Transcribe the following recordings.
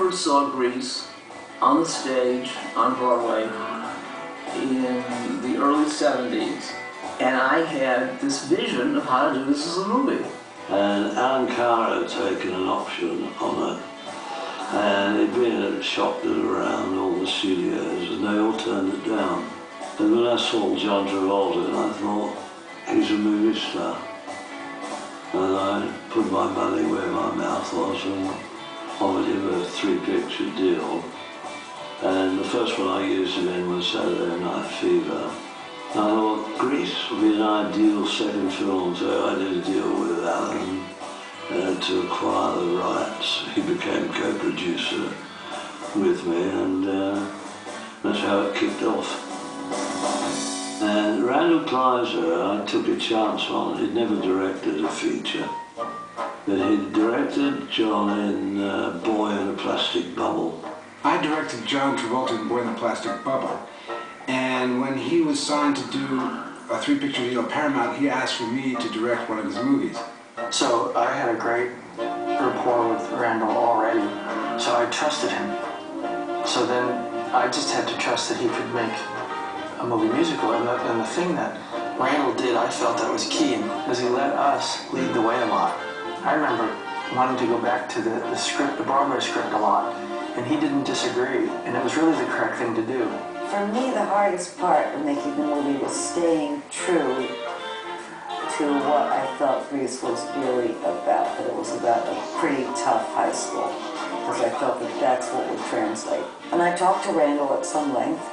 first saw Grease on the stage on Broadway in the early 70s, and I had this vision of how to do this as a movie. And Alan Carr had taken an option on it, and he'd been shopped it around all the studios, and they all turned it down. And when I saw John Travolta, I thought, he's a movie star. And I put my money where my mouth was and offered him a 3-picture deal. And the first one I used him in was Saturday Night Fever. I thought Grease would be an ideal second film, so I did a deal with Alan to acquire the rights. He became co-producer with me, and that's how it kicked off. And Randall Kleiser, I took a chance on. He'd never directed a feature, but he'd directed John in Boy in a Plastic Bubble. I directed John Travolta in Boy in a Plastic Bubble, and when he was signed to do a 3-picture deal at Paramount, he asked for me to direct one of his movies. So I had a great rapport with Randall already, so I trusted him. So then I just had to trust that he could make a movie musical, and the thing that Randall did, I felt that was key, was he let us lead the way a lot. I remember wanting to go back to the script, the Broadway script a lot, and he didn't disagree, and it was really the correct thing to do. For me, the hardest part of making the movie was staying true to what I felt Grease was really about, that it was about a pretty tough high school, because I felt that that's what would translate. And I talked to Randall at some length,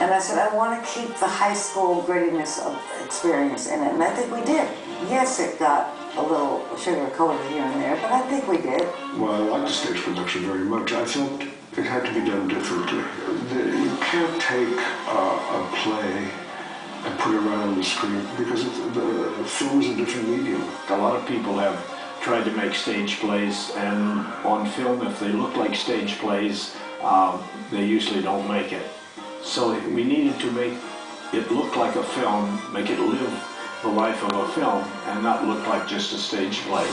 and I said, I want to keep the high school grittiness of experience in it, and I think we did. Yes, it got a little sugar-coated here and there, but I think we did. Well, I liked the stage production very much. I felt it had to be done differently. You can't take a play and put it right on the screen, because the film is a different medium. A lot of people have tried to make stage plays, and on film, if they look like stage plays, they usually don't make it. So we needed to make it look like a film, make it live the life of a film, and not look like just a stage play.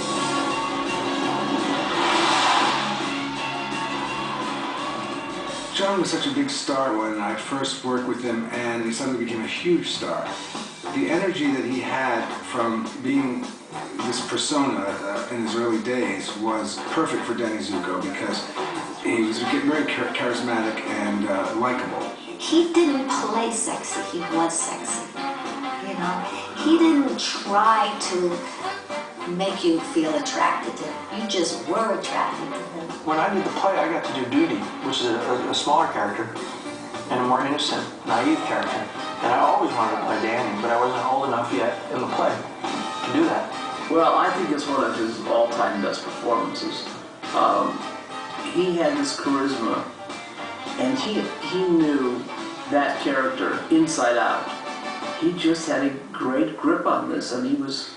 John was such a big star when I first worked with him, and he suddenly became a huge star. The energy that he had from being this persona in his early days was perfect for Danny Zuko, because he was very charismatic and likable. He didn't play sexy, he was sexy. You know, he didn't try to make you feel attracted to him. You just were attracted to him. When I did the play, I got to do Duty, which is a smaller character and a more innocent, naive character. And I always wanted to play Danny, but I wasn't old enough yet in the play to do that. Well, I think it's one of his all-time best performances. He had this charisma, and he knew that character inside out. He just had a great grip on this, and he was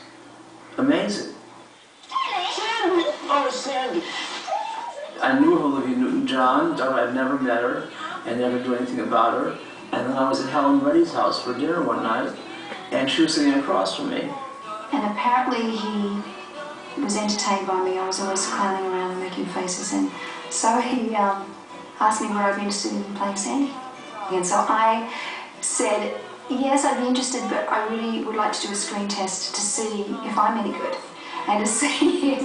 amazing. Oh, Sandy! I knew of Olivia Newton-John. I'd never met her and never knew anything about her. And then I was at Helen Reddy's house for dinner one night, and she was sitting across from me. And apparently he was entertained by me. I was always clowning around and making faces, and so he asked me whether I'd be interested in playing Sandy. And so I said, yes, I'd be interested, but I really would like to do a screen test to see if I'm any good, and to see if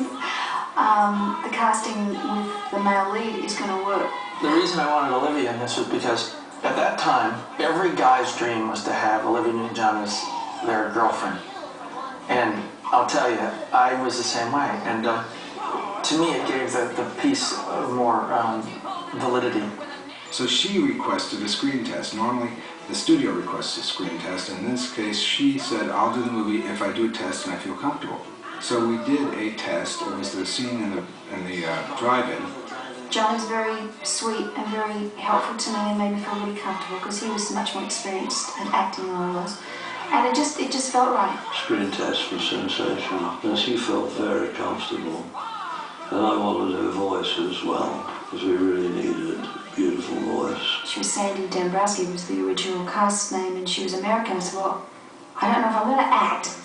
the casting with the male lead is going to work. The reason I wanted Olivia in this was because at that time, every guy's dream was to have Olivia Newton-John as their girlfriend. And I'll tell you, I was the same way. And to me, it gave the piece more validity. So she requested a screen test. Normally, the studio requests a screen test. In this case, she said, I'll do the movie if I do a test and I feel comfortable. So we did a test. It was the scene in the drive-in. John was very sweet and very helpful to me and made me feel really comfortable, because he was much more experienced at acting than I was. And it just felt right. Screen test was sensational, and she felt very comfortable. And I wanted her voice as well, because we really needed a beautiful voice. She was Sandy Dombrowski, was the original cast name, and she was American. So, well, I don't know if I'm going to act,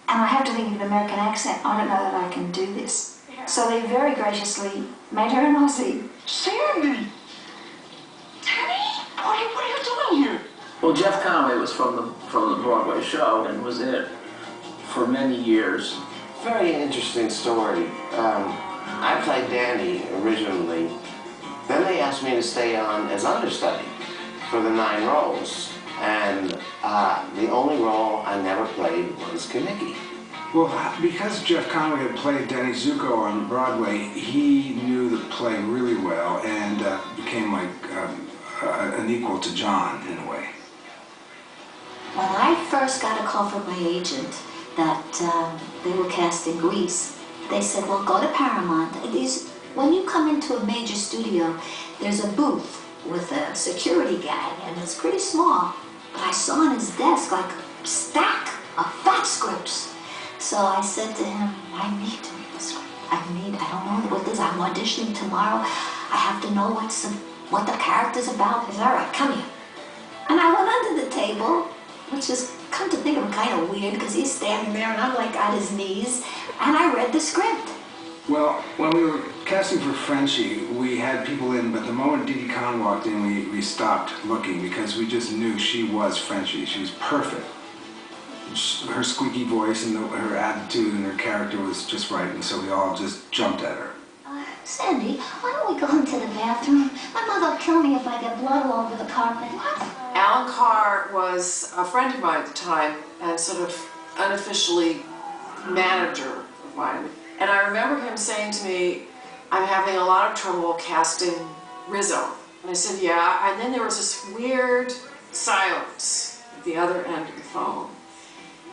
and I have to think of an American accent. I don't know that I can do this. So they very graciously made her an Aussie. Sandy! Danny! What are you doing here? Well, Jeff Conway was from the Broadway show and was in it for many years. Very interesting story. I played Danny originally. Then they asked me to stay on as understudy for the 9 roles. And the only role I never played was Kaniki. Well, because Jeff Conway had played Danny Zuko on Broadway, he knew the play really well and became like an equal to John in a way. When I first got a call from my agent that they were casting Grease, they said, well, go to Paramount. When you come into a major studio, there's a booth with a security gang, and it's pretty small. But I saw on his desk like a stack of fat scripts. So I said to him, I need to read the script. I don't know what this, I'm auditioning tomorrow. I have to know what the character's about. He said, all right, come here. And I went under the table, which is, come to think of it, kind of weird, because he's standing there and I'm like on his knees, and I read the script. Well, when we were casting for Frenchie, we had people in, but the moment Didi Khan walked in, we stopped looking because we just knew she was Frenchie. She was perfect. Her squeaky voice and her attitude and her character was just right, and so we all just jumped at her. Sandy, why don't we go into the bathroom? My mother will kill me if I get blood all over the carpet. What? Alan Carr was a friend of mine at the time and sort of unofficially manager of mine. And I remember him saying to me, I'm having a lot of trouble casting Rizzo. And I said, yeah. And then there was this weird silence at the other end of the phone.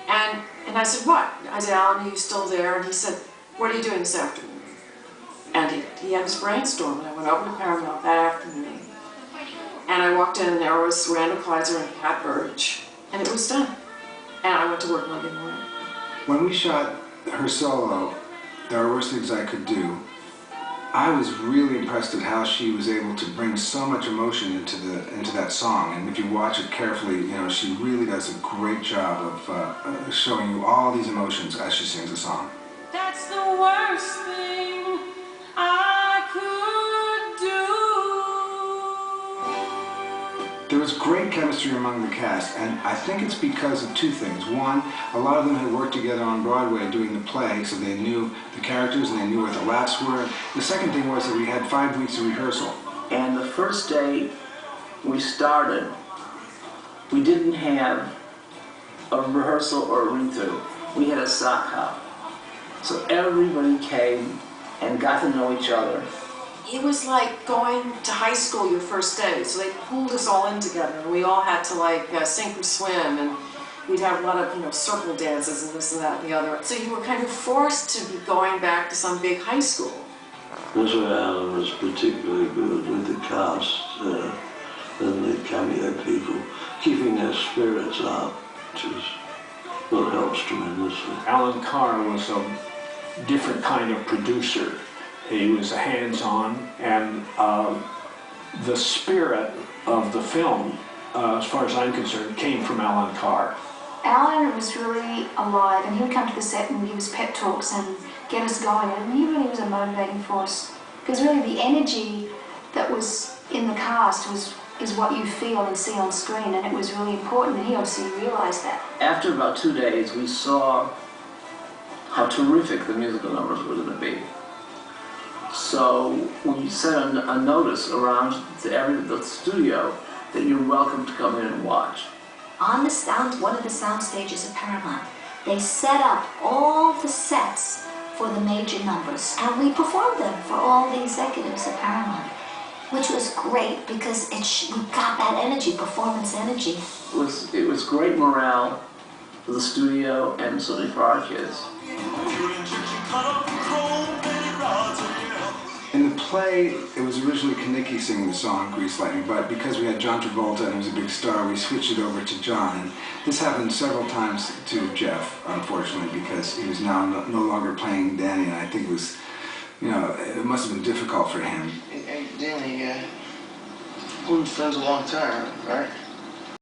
And I said, what? I said, Alan, are you still there? And he said, what are you doing this afternoon? And he had this brainstorm, and I went over to Paramount that afternoon. And I walked in, and there was Randall Kleiser and Pat Burge, and it was done. And I went to work Monday morning. When we shot her solo, There Are Worse Things I Could Do, I was really impressed at how she was able to bring so much emotion into that song. And if you watch it carefully, you know, she really does a great job of showing you all these emotions as she sings the song. That's the worst thing I could do. There was great chemistry among the cast, and I think it's because of two things. One, a lot of them had worked together on Broadway doing the play, so they knew the characters and they knew where the laughs were. The second thing was that we had 5 weeks of rehearsal. And the first day we started, we didn't have a rehearsal or a read-through. We had a sock hop. So everybody came and got to know each other. It was like going to high school your first day, so they pulled us all in together, and we all had to like sink or swim, and we'd have a lot of, you know, circle dances and this and that and the other. So you were kind of forced to be going back to some big high school. That's where Alan was particularly good with the cast and the cameo people, keeping their spirits up, which is what helps tremendously. Alan Carr was a different kind of producer. He was hands-on, and the spirit of the film, as far as I'm concerned, came from Alan Carr. Alan was really alive, and he would come to the set and give us pep talks and get us going, and he really was a motivating force. Because really the energy that was in the cast is what you feel and see on screen, and it was really important, and he obviously realized that. After about 2 days, we saw how terrific the musical numbers were going to be. So we sent a notice around to the studio that you're welcome to come in and watch. On one of the sound stages at Paramount, they set up all the sets for the major numbers, and we performed them for all the executives at Paramount, which was great because we got that energy, performance energy. It was great morale for the studio and certainly for our kids. In the play, it was originally Kaniki singing the song Grease Lightning, but because we had John Travolta and he was a big star, we switched it over to John. And this happened several times to Jeff, unfortunately, because he was now no longer playing Danny, and I think it was, you know, it must have been difficult for him. Hey, Danny, we've been friends a long time, right?